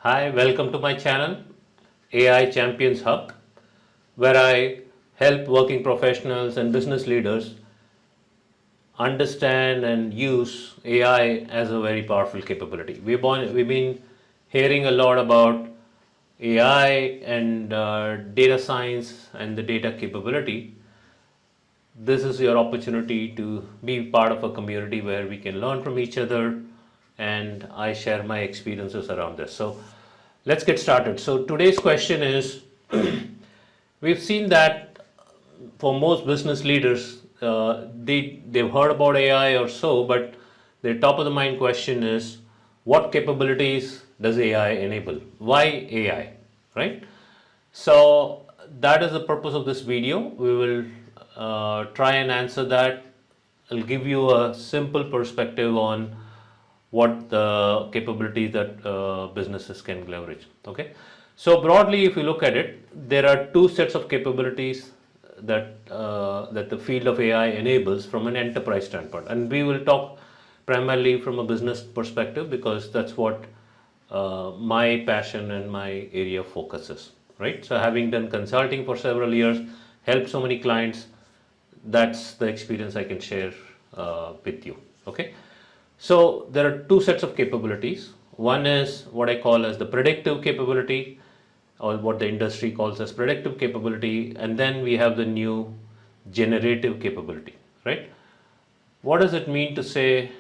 Hi, welcome to my channel, AI Champions Hub, where I help working professionals and business leaders understand and use AI as a very powerful capability. We've been hearing a lot about AI and data science and the data capability. This is your opportunity to be part of a community where we can learn from each other, and I share my experiences around this. So let's get started. So today's question is, we've seen that for most business leaders, they've heard about AI or so, but their top of the mind question is, what capabilities does AI enable? Why AI, right? So that is the purpose of this video. We will try and answer that. I'll give you a simple perspective on what the capabilities that businesses can leverage. Okay, so broadly, if you look at it, there are two sets of capabilities that the field of AI enables from an enterprise standpoint, and we will talk primarily from a business perspective because that's what my passion and my area of focus is. Right. So having done consulting for several years, helped so many clients, that's the experience I can share with you. Okay. So there are two sets of capabilities. One is what I call as the predictive capability, or what the industry calls as predictive capability, and then we have the new generative capability, right? What does it mean to say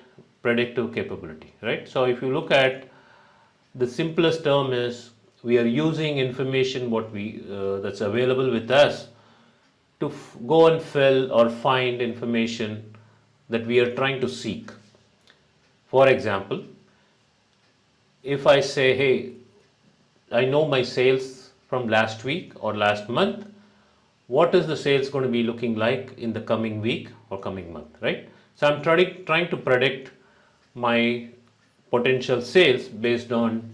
predictive capability, right? So if you look at the simplest term is we are using information that's available with us to go and fill or find information that we are trying to seek. For example, if I say, hey, I know my sales from last week or last month, what is the sales going to be looking like in the coming week or coming month, right? So I'm trying to predict my potential sales based on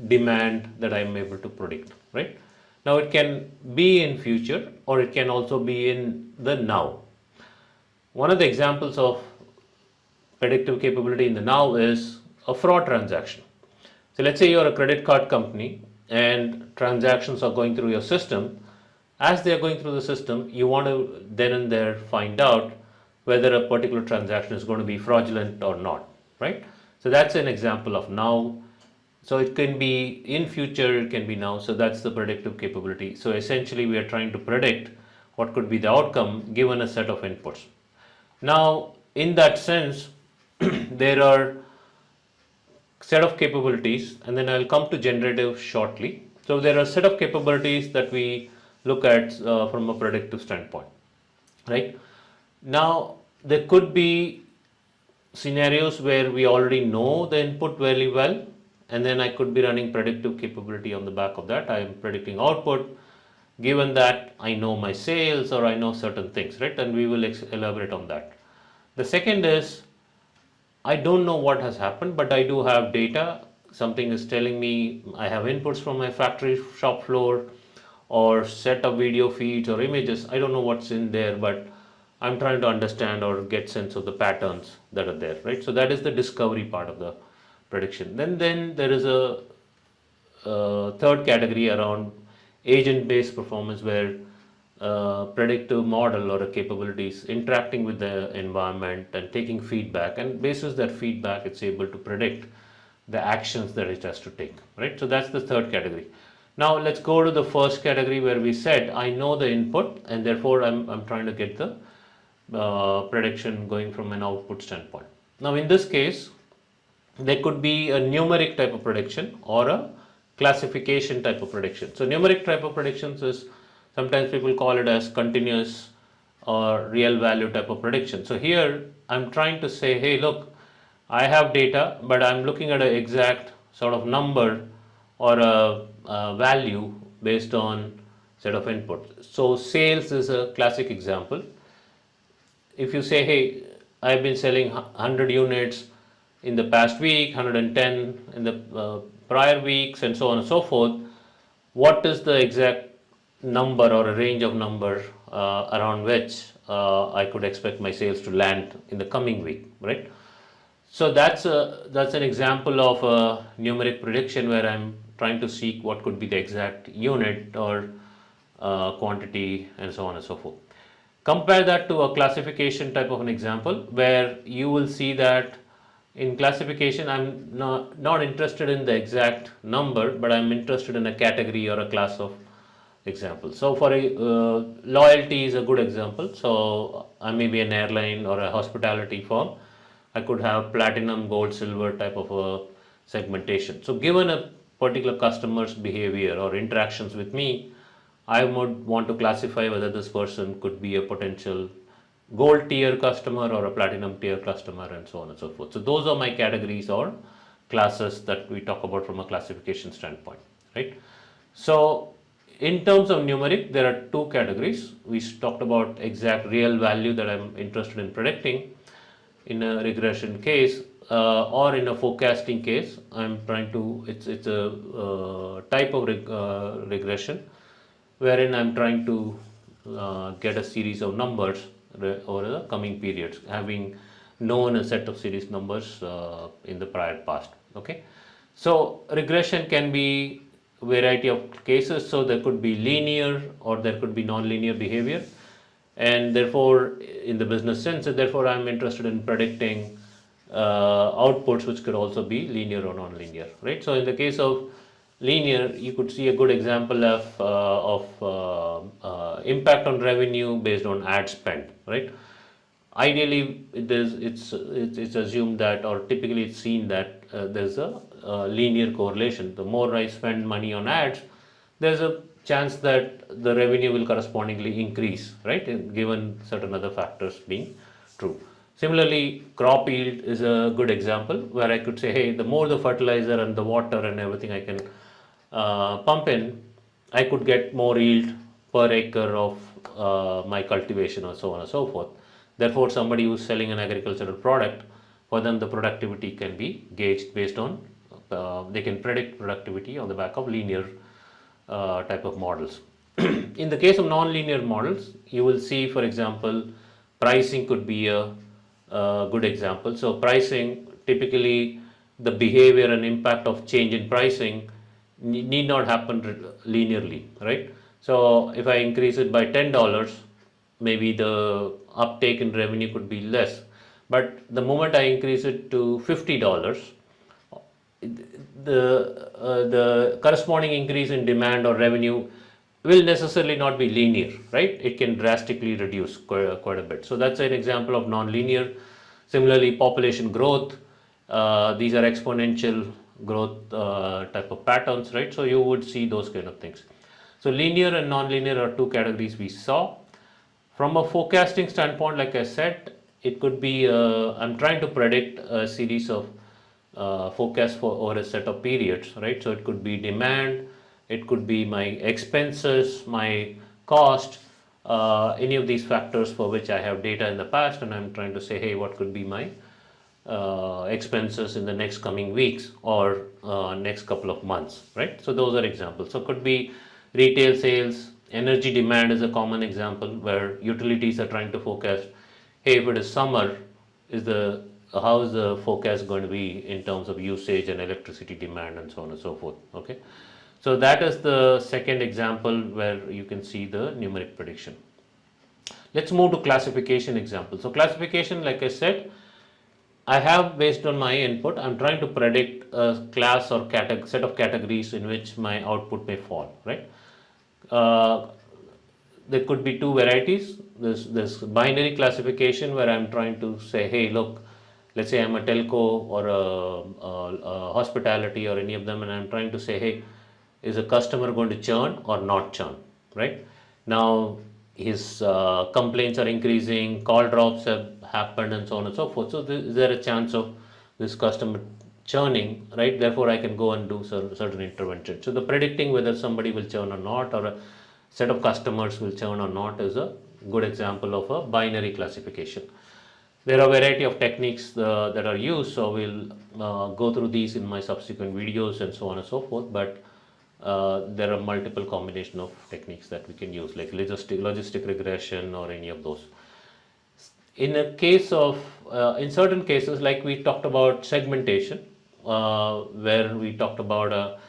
demand that I'm able to predict, right? Now it can be in future or it can also be in the now. One of the examples of predictive capability in the now is a fraud transaction. So let's say you're a credit card company and transactions are going through your system. As they are going through the system, you want to then and there find out whether a particular transaction is going to be fraudulent or not, right? So that's an example of now. So it can be in future, it can be now. So that's the predictive capability. So essentially we are trying to predict what could be the outcome given a set of inputs. Now, in that sense, there are set of capabilities, and then I'll come to generative shortly. So there are a set of capabilities that we look at from a predictive standpoint, right? Now, there could be scenarios where we already know the input very well, and then I could be running predictive capability on the back of that. I am predicting output given that I know my sales or I know certain things, right? And we will elaborate on that. The second is, I don't know what has happened, but I do have data. Something is telling me I have inputs from my factory shop floor or set of video feeds or images. I don't know what's in there, but I'm trying to understand or get sense of the patterns that are there, right? So that is the discovery part of the prediction. Then there is a third category around agent-based performance, where predictive model or a capabilities interacting with the environment and taking feedback, and basis that feedback it's able to predict the actions that it has to take, right? So that's the third category. Now let's go to the first category where we said I know the input and therefore I'm trying to get the prediction going from an output standpoint. Now in this case, there could be a numeric type of prediction or a classification type of prediction. So numeric type of predictions is, sometimes people call it as continuous or real value type of prediction. So here I'm trying to say, hey, look, I have data, but I'm looking at an exact sort of number or a value based on set of input. So sales is a classic example. If you say, hey, I've been selling 100 units in the past week, 110 in the prior weeks, and so on and so forth, what is the exact number or a range of number around which I could expect my sales to land in the coming week, right? So that's an example of a numeric prediction where I'm trying to seek what could be the exact unit or quantity and so on and so forth. Compare that to a classification type of an example where you will see that in classification I'm not interested in the exact number, but I'm interested in a category or a class of example. So for a loyalty is a good example. So I may be an airline or a hospitality firm. I could have platinum, gold, silver type of a segmentation. So given a particular customer's behavior or interactions with me, I would want to classify whether this person could be a potential gold tier customer or a platinum tier customer and so on and so forth. So those are my categories or classes that we talk about from a classification standpoint, right? So in terms of numeric, there are two categories. We talked about exact real value that I'm interested in predicting in a regression case, or in a forecasting case. I'm trying to, it's a type of regression wherein I'm trying to get a series of numbers over the coming periods, having known a set of series numbers in the prior past. Okay, so regression can be variety of cases. So there could be linear or there could be non-linear behavior, and therefore in the business sense, therefore I'm interested in predicting outputs which could also be linear or non-linear, right? So in the case of linear, you could see a good example of impact on revenue based on ad spend, right? Ideally, it's assumed that, or typically it's seen that there's a linear correlation. The more I spend money on ads, there's a chance that the revenue will correspondingly increase, right? Given certain other factors being true. Similarly, crop yield is a good example where I could say, hey, the more the fertilizer and the water and everything I can pump in, I could get more yield per acre of my cultivation or so on and so forth. Therefore, somebody who's selling an agricultural product, for them the productivity can be gauged based on, they can predict productivity on the back of linear type of models. In the case of non-linear models, you will see, for example, pricing could be a good example. So pricing, typically the behavior and impact of change in pricing need not happen linearly, right? So if I increase it by $10, maybe the uptake in revenue could be less. But the moment I increase it to $50, the corresponding increase in demand or revenue will necessarily not be linear, right? It can drastically reduce quite a bit. So that's an example of non-linear. Similarly, population growth, these are exponential growth type of patterns, right? So you would see those kind of things. So linear and non-linear are two categories we saw. From a forecasting standpoint, like I said, it could be, I'm trying to predict a series of forecasts for over a set of periods, right? So it could be demand, it could be my expenses, my cost, any of these factors for which I have data in the past, and I'm trying to say, hey, what could be my expenses in the next coming weeks or next couple of months, right? So those are examples. So it could be retail sales. Energy demand is a common example where utilities are trying to forecast, hey, if it is summer, how is the forecast going to be in terms of usage and electricity demand and so on and so forth, okay? So that is the second example where you can see the numeric prediction. Let's move to classification example. So classification, like I said, I have, based on my input, I'm trying to predict a class or set of categories in which my output may fall, right? There could be two varieties. This binary classification where I'm trying to say, hey, look, let's say I'm a telco or a hospitality or any of them, and I'm trying to say, hey, is a customer going to churn or not churn, right? Now, his complaints are increasing, call drops have happened and so on and so forth. So is there a chance of this customer churning, right? Therefore, I can go and do certain intervention. So the predicting whether somebody will churn or not, or a set of customers will churn or not, is a good example of a binary classification. There are a variety of techniques that are used, so we'll go through these in my subsequent videos and so on and so forth, but there are multiple combination of techniques that we can use, like logistic regression or any of those. In a case of, in certain cases, like we talked about segmentation, where we talked about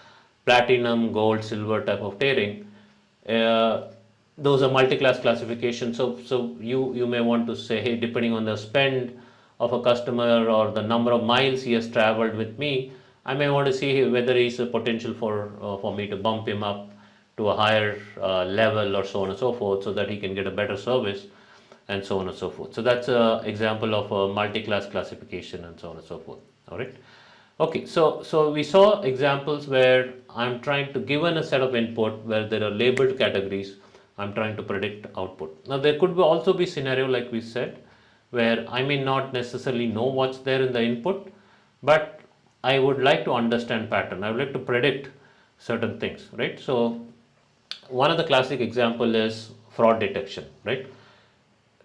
platinum, gold, silver type of tiering, uh, those are multi-class classification. So you may want to say, hey, depending on the spend of a customer or the number of miles he has traveled with me, I may want to see whether he's a potential for me to bump him up to a higher level or so on and so forth, so that he can get a better service and so on and so forth. So that's an example of a multi-class classification and so on and so forth. All right. Okay, so we saw examples where I'm trying to, given a set of input where there are labeled categories, I'm trying to predict output. Now there could also be scenario like we said, where I may not necessarily know what's there in the input, but I would like to understand pattern. I would like to predict certain things, right? So one of the classic example is fraud detection, right?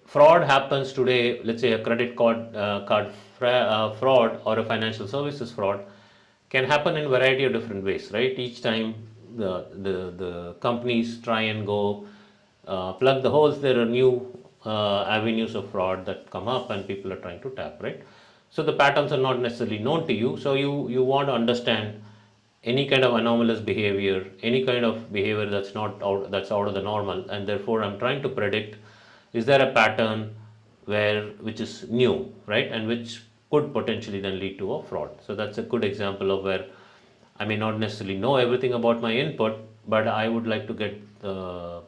Fraud happens today, let's say a credit card fraud or a financial services fraud can happen in a variety of different ways, right? Each time the companies try and go plug the holes, there are new avenues of fraud that come up and people are trying to tap, right? So the patterns are not necessarily known to you, so you want to understand any kind of anomalous behavior, any kind of behavior that's out of the normal, and therefore I'm trying to predict, is there a pattern which is new, right, and which could potentially then lead to a fraud. So that's a good example of where I may not necessarily know everything about my input, but I would like to get the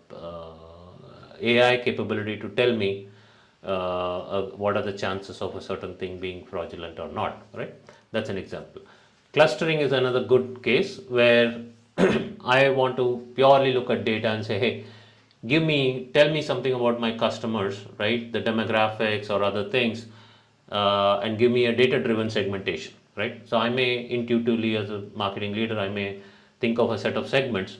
AI capability to tell me what are the chances of a certain thing being fraudulent or not, right? That's an example. Clustering is another good case where I want to purely look at data and say, hey, tell me something about my customers, right? The demographics or other things, and give me a data-driven segmentation, right? So I may intuitively, as a marketing leader, I may think of a set of segments,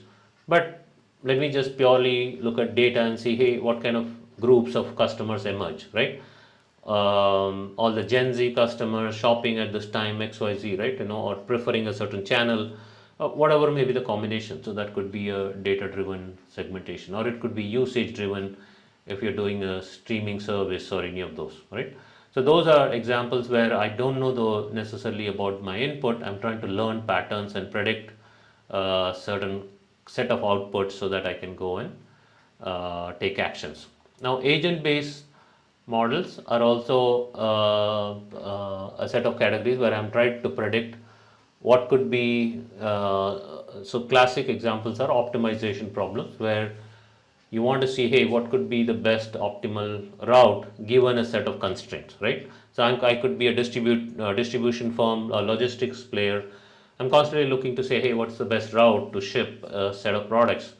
but let me just purely look at data and see, hey, what kind of groups of customers emerge, right? All the Gen Z customers shopping at this time, XYZ, right? Or preferring a certain channel, whatever may be the combination. So that could be a data-driven segmentation, or it could be usage-driven if you're doing a streaming service or any of those, right? So those are examples where I don't know though necessarily about my input. I'm trying to learn patterns and predict certain set of outputs so that I can go and take actions. Now, agent-based models are also a set of categories where I'm trying to predict what could be. So classic examples are optimization problems where you want to see, hey, what could be the best optimal route given a set of constraints, right? So I could be a distribution firm, a logistics player. I'm constantly looking to say, hey, what's the best route to ship a set of products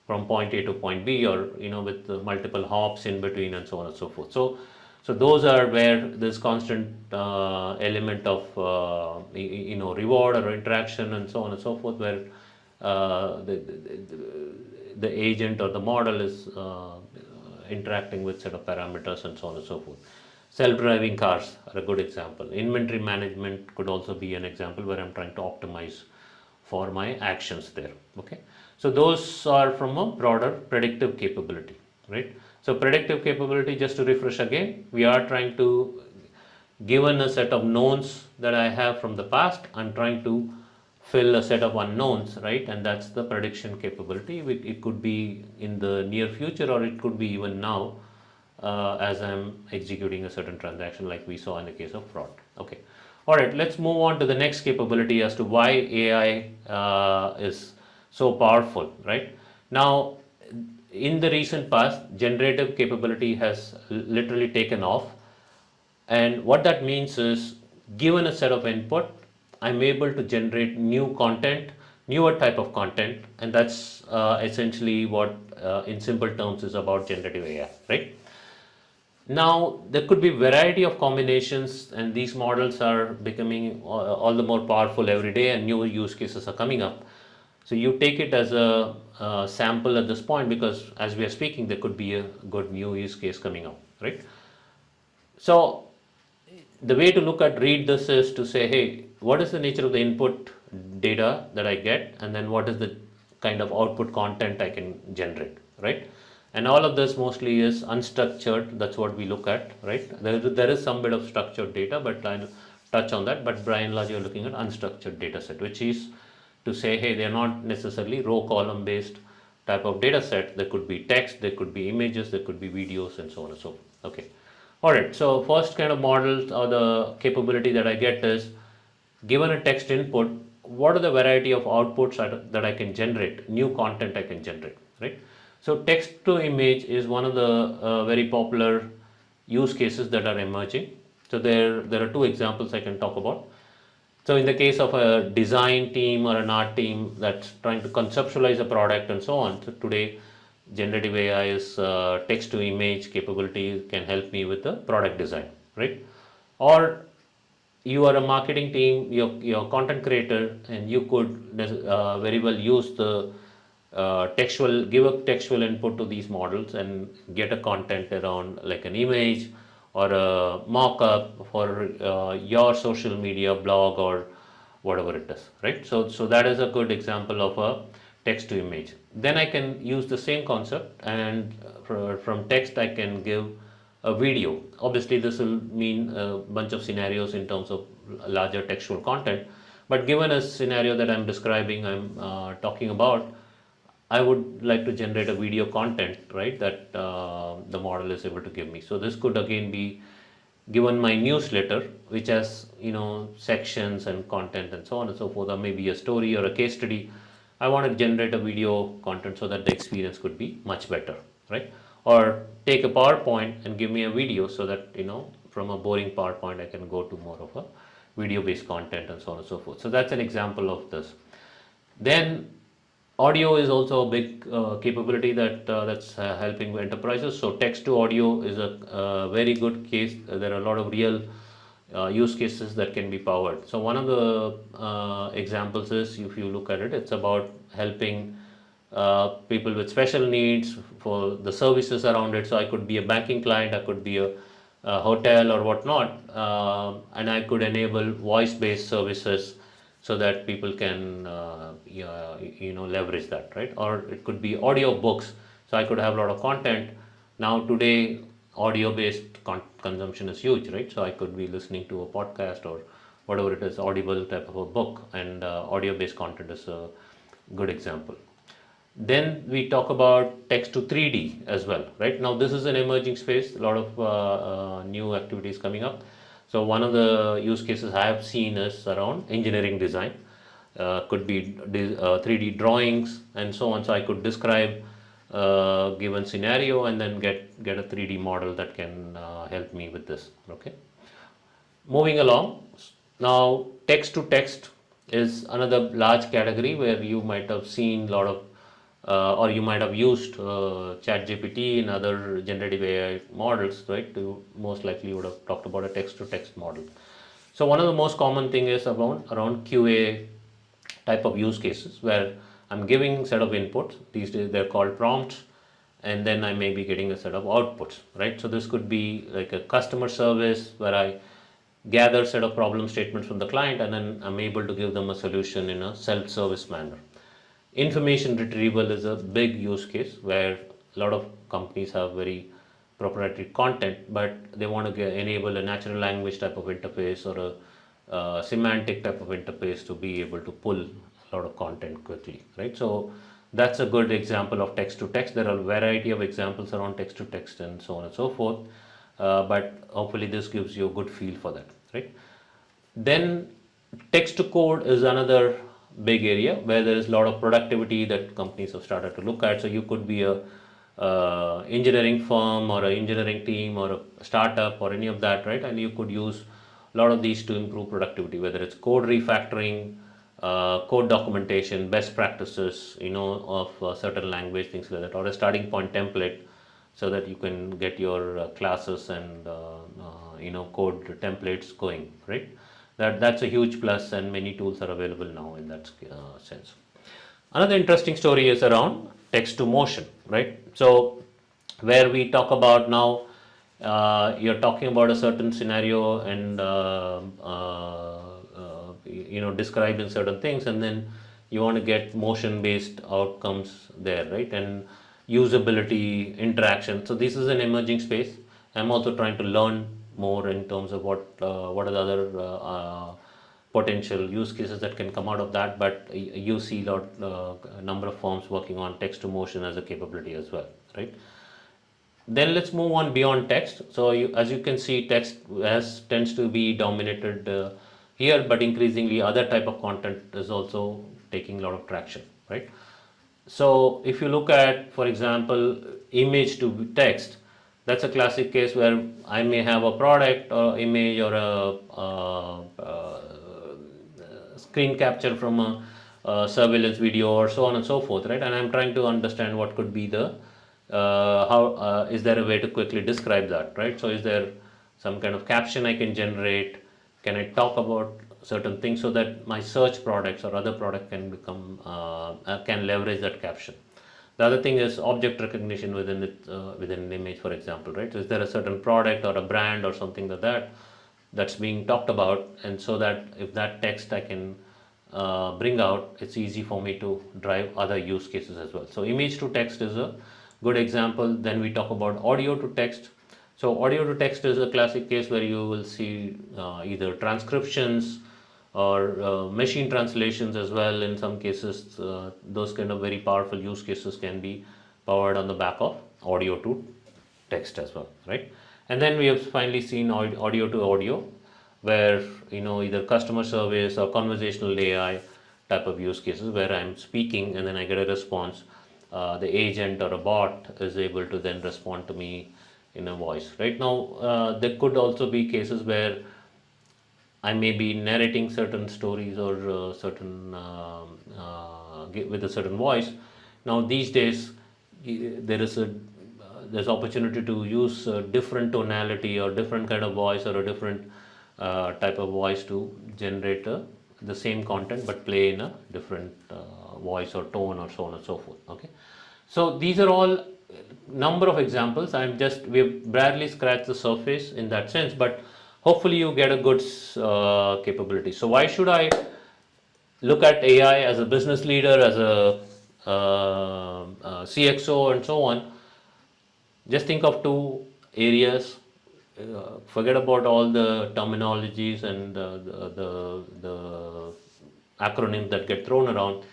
from point A to point B, or with multiple hops in between and so on and so forth. So those are where this constant element of reward or interaction and so on and so forth, where the agent or the model is interacting with set of parameters and so on and so forth. Self-driving cars are a good example. Inventory management could also be an example where I'm trying to optimize for my actions there. Okay, so those are from a broader predictive capability, right? So predictive capability, just to refresh again, we are trying to, given a set of knowns that I have from the past, I'm trying to fill a set of unknowns, right? And that's the prediction capability. It could be in the near future, or it could be even now as I'm executing a certain transaction like we saw in the case of fraud. Okay. All right, let's move on to the next capability as to why AI is so powerful, right? Now, in the recent past, generative capability has literally taken off. And what that means is, given a set of input, I'm able to generate new content, newer type of content, and that's essentially what, in simple terms, is about generative AI, right? Now, there could be variety of combinations, and these models are becoming all the more powerful every day, and new use cases are coming up. So you take it as a sample at this point, because as we are speaking, there could be a good new use case coming up, right? So the way to read this is to say, hey, what is the nature of the input data that I get, and then what is the kind of output content I can generate, right? And all of this mostly is unstructured. That's what we look at, right? There is some bit of structured data, but I'll touch on that. But by and large, you're looking at unstructured data set, which is to say, hey, they're not necessarily row column based type of data set. There could be text, there could be images, there could be videos, and so on and so forth. Okay. All right. So first kind of models or the capability that I get is, given a text input, what are the variety of outputs that I can generate, new content I can generate, right? So text to image is one of the very popular use cases that are emerging. So there are two examples I can talk about. So in the case of a design team or an art team that's trying to conceptualize a product and so on, so today generative AI is text to image capability can help me with the product design, right? Or you are a marketing team, you're a content creator, and you could very well use the give a textual input to these models and get a content around like an image or a mock-up for your social media blog or whatever it is, right? So that is a good example of a text to image. Then I can use the same concept, and from text I can give a video. Obviously this will mean a bunch of scenarios in terms of larger textual content, but given a scenario that I'm describing, I'm talking about, I would like to generate a video content, right, that the model is able to give me. So this could again be given my newsletter, which has, sections and content and so on and so forth, or maybe a story or a case study. I want to generate a video content so that the experience could be much better, right? Or take a PowerPoint and give me a video so that, from a boring PowerPoint I can go to more of a video based content and so on and so forth. So that's an example of this. Then audio is also a big capability that's helping enterprises. So text to audio is a very good case. There are a lot of real use cases that can be powered. So one of the examples is, if you look at it, it's about helping people with special needs for the services around it. So I could be a banking client, I could be a hotel or whatnot, and I could enable voice-based services so that people can leverage that, right? Or it could be audio books. So I could have a lot of content. Now today audio based consumption is huge, right? So I could be listening to a podcast or whatever it is, audible type of a book, and audio based content is a good example. Then we talk about text to 3D as well, right? Now this is an emerging space, a lot of new activities coming up. So one of the use cases I have seen is around engineering design. Could be 3D drawings and so on. So I could describe a given scenario and then get a 3D model that can help me with this. Okay. Moving along, now text to text is another large category where you might have seen a lot of or you might have used ChatGPT and other generative AI models, right? You most likely would have talked about a text-to-text model. So one of the most common thing is around QA type of use cases where I'm giving set of inputs. These days they're called prompts, and then I may be getting a set of outputs, right? So this could be like a customer service where I gather set of problem statements from the client, and then I'm able to give them a solution in a self-service manner. Information retrieval is a big use case where a lot of companies have very proprietary content, but they want to enable a natural language type of interface or a semantic type of interface to be able to pull a lot of content quickly, right? So that's a good example of text to text. There are a variety of examples around text to text and so on and so forth, but hopefully this gives you a good feel for that, right? Then text to code is another big area where there is a lot of productivity that companies have started to look at. So you could be a engineering firm or an engineering team or a startup or any of that, right? And you could use a lot of these to improve productivity, whether it's code refactoring, code documentation, best practices, of certain language, things like that, or a starting point template so that you can get your classes and code templates going, right? That's a huge plus, and many tools are available now in that sense. Another interesting story is around text to motion, right? So where we talk about now, you're talking about a certain scenario and describing certain things, and then you want to get motion based outcomes there, right? And usability, interaction. So this is an emerging space. I'm also trying to learn more in terms of what are the other potential use cases that can come out of that, but you see number of firms working on text to motion as a capability as well, right? Then let's move on beyond text. So as you can see, text tends to be dominated here, but increasingly other type of content is also taking a lot of traction, right? So if you look at, for example, image to text, that's a classic case where I may have a product or image or a screen capture from a surveillance video or so on and so forth, right? And I'm trying to understand what could be the how is there a way to quickly describe that, right? So is there some kind of caption I can generate? Can I talk about certain things so that my search products or other product can become can leverage that caption? The other thing is object recognition within it, within an image, for example, right? So is there a certain product or a brand or something like that that's being talked about, and so that if that text I can bring out, it's easy for me to drive other use cases as well. So image to text is a good example. Then we talk about audio to text. So audio to text is a classic case where you will see either transcriptions or machine translations as well. In some cases, those kind of very powerful use cases can be powered on the back of audio to text as well, right? And then we have finally seen audio to audio, where either customer service or conversational AI type of use cases where I'm speaking and then I get a response. The agent or a bot is able to then respond to me in a voice. Right now, there could also be cases where I may be narrating certain stories or with a certain voice. Now these days, there's opportunity to use different tonality or different kind of voice or a different type of voice to generate the same content but play in a different voice or tone or so on and so forth. Okay, so these are all number of examples. We've barely scratched the surface in that sense, but hopefully you get a good capability. So why should I look at AI as a business leader, as a CXO and so on? Just think of two areas. Forget about all the terminologies and the acronyms that get thrown around.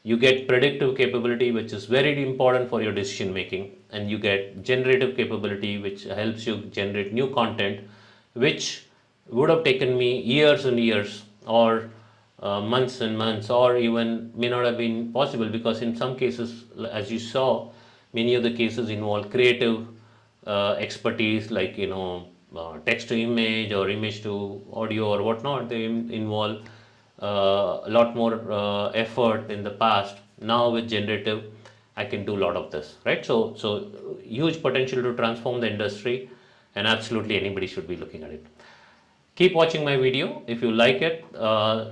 You get predictive capability, which is very important for your decision making, and you get generative capability, which helps you generate new content, which would have taken me years and years or months and months, or even may not have been possible, because in some cases, as you saw, many of the cases involve creative expertise, like text to image or image to audio or whatnot. They involve a lot more effort in the past. Now with generative, I can do a lot of this, right? So huge potential to transform the industry, and absolutely anybody should be looking at it. Keep watching my video. If you like it,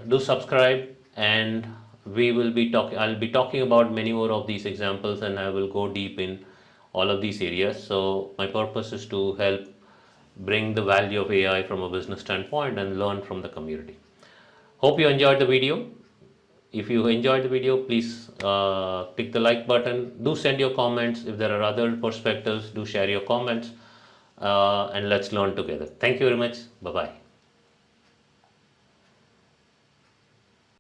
do subscribe, and I'll be talking about many more of these examples, and I will go deep in all of these areas. So my purpose is to help bring the value of AI from a business standpoint and learn from the community. Hope you enjoyed the video. If you enjoyed the video, please click the like button. Do send your comments. If there are other perspectives, do share your comments, and let's learn together. Thank you very much. Bye-bye.